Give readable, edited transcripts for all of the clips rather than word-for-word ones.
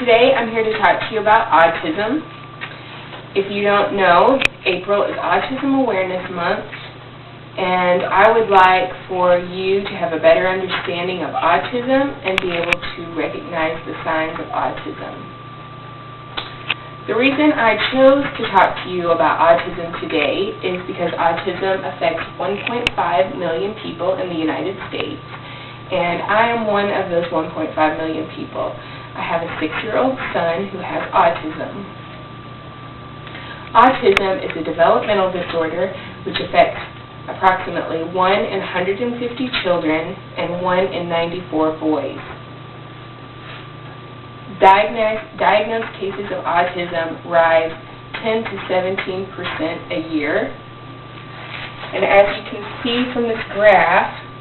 Today I'm here to talk to you about autism. If you don't know, April is Autism Awareness Month, and I would like for you to have a better understanding of autism and be able to recognize the signs of autism. The reason I chose to talk to you about autism today is because autism affects 1.5 million people in the United States, and I am one of those 1.5 million people. I have a 6-year-old son who has autism. Autism is a developmental disorder which affects approximately 1 in 150 children and 1 in 94 boys. Diagnosed cases of autism rise 10 to 17% a year. And as you can see from this graph,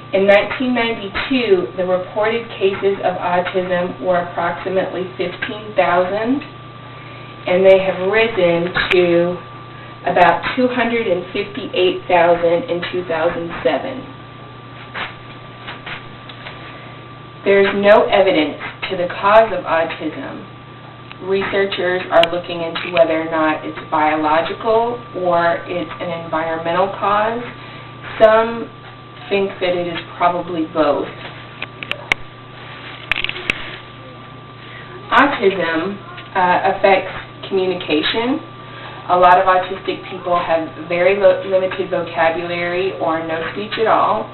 in 1992, the reported cases of autism were approximately 15,000, and they have risen to about 258,000 in 2007. There's no evidence to the cause of autism. Researchers are looking into whether or not it's biological or it's an environmental cause. Some think that it is probably both. Autism affects communication. A lot of autistic people have very limited vocabulary or no speech at all.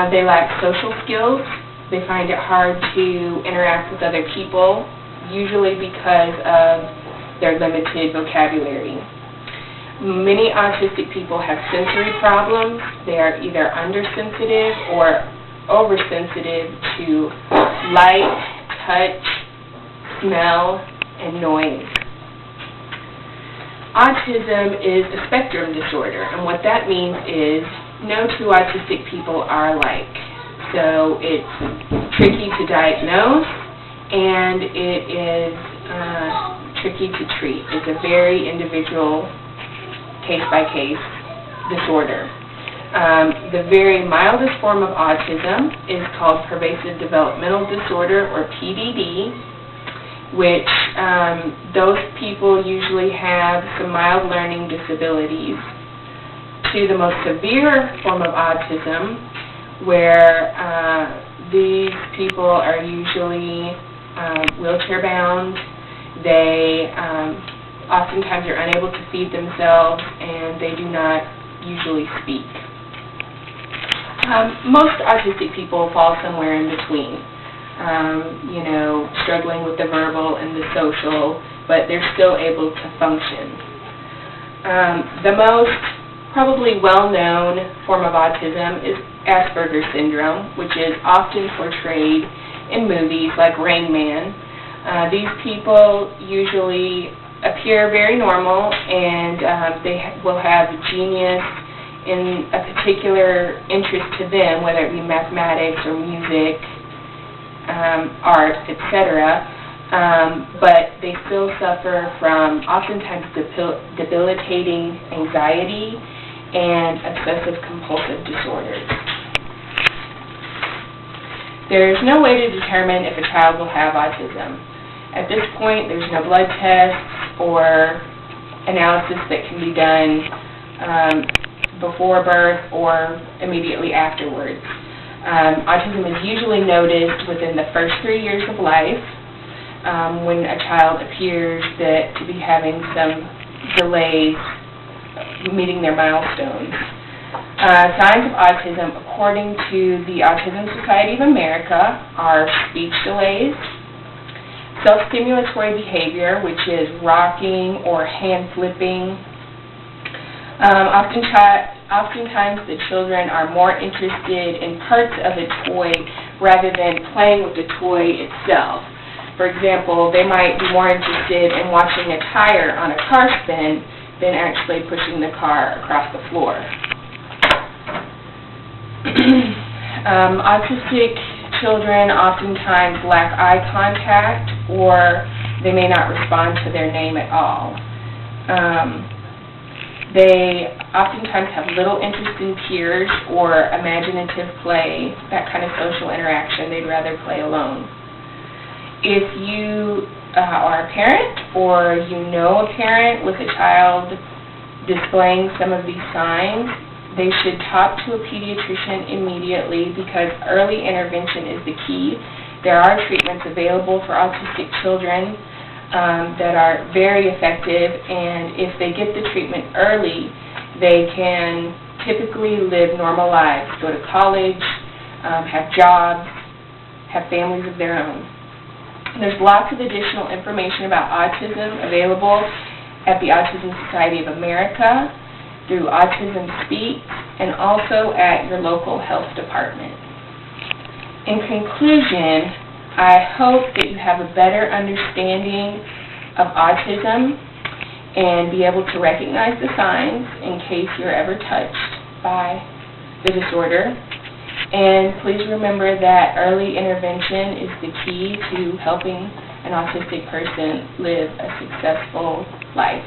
They lack social skills. They find it hard to interact with other people, usually because of their limited vocabulary. Many autistic people have sensory problems. They are either undersensitive or oversensitive to light, touch, smell, and noise. Autism is a spectrum disorder, and what that means is no two autistic people are alike. So it's tricky to diagnose, and it is tricky to treat. It's a very individual case-by-case disorder. The very mildest form of autism is called pervasive developmental disorder, or PDD, which those people usually have some mild learning disabilities, to the most severe form of autism, where these people are usually wheelchair-bound. They oftentimes are unable to feed themselves, and they do not usually speak. Most autistic people fall somewhere in between, struggling with the verbal and the social, but they're still able to function. The most probably well-known form of autism is Asperger's syndrome, which is often portrayed in movies like Rain Man. These people usually appear very normal, and they will have genius in a particular interest to them, whether it be mathematics or music, art, etc. But they still suffer from oftentimes debilitating anxiety and obsessive-compulsive disorders. There's no way to determine if a child will have autism. At this point, there's no blood tests or analysis that can be done before birth or immediately afterwards. Autism is usually noticed within the first 3 years of life, when a child appears to be having some delays meeting their milestones. Signs of autism, according to the Autism Society of America, are speech delays, self-stimulatory behavior, which is rocking or hand flipping. Oftentimes the children are more interested in parts of a toy rather than playing with the toy itself. For example, they might be more interested in watching a tire on a car spin than actually pushing the car across the floor. Autistic children oftentimes lack eye contact, or they may not respond to their name at all. They oftentimes have little interest in peers or imaginative play, that kind of social interaction. They'd rather play alone. If you are a parent or you know a parent with a child displaying some of these signs, they should talk to a pediatrician immediately because early intervention is the key. There are treatments available for autistic children that are very effective, and if they get the treatment early, they can typically live normal lives, go to college, have jobs, have families of their own. And there's lots of additional information about autism available at the Autism Society of America, through Autism Speak, and also at your local health department. In conclusion, I hope that you have a better understanding of autism and be able to recognize the signs in case you're ever touched by the disorder. And please remember that early intervention is the key to helping an autistic person live a successful life.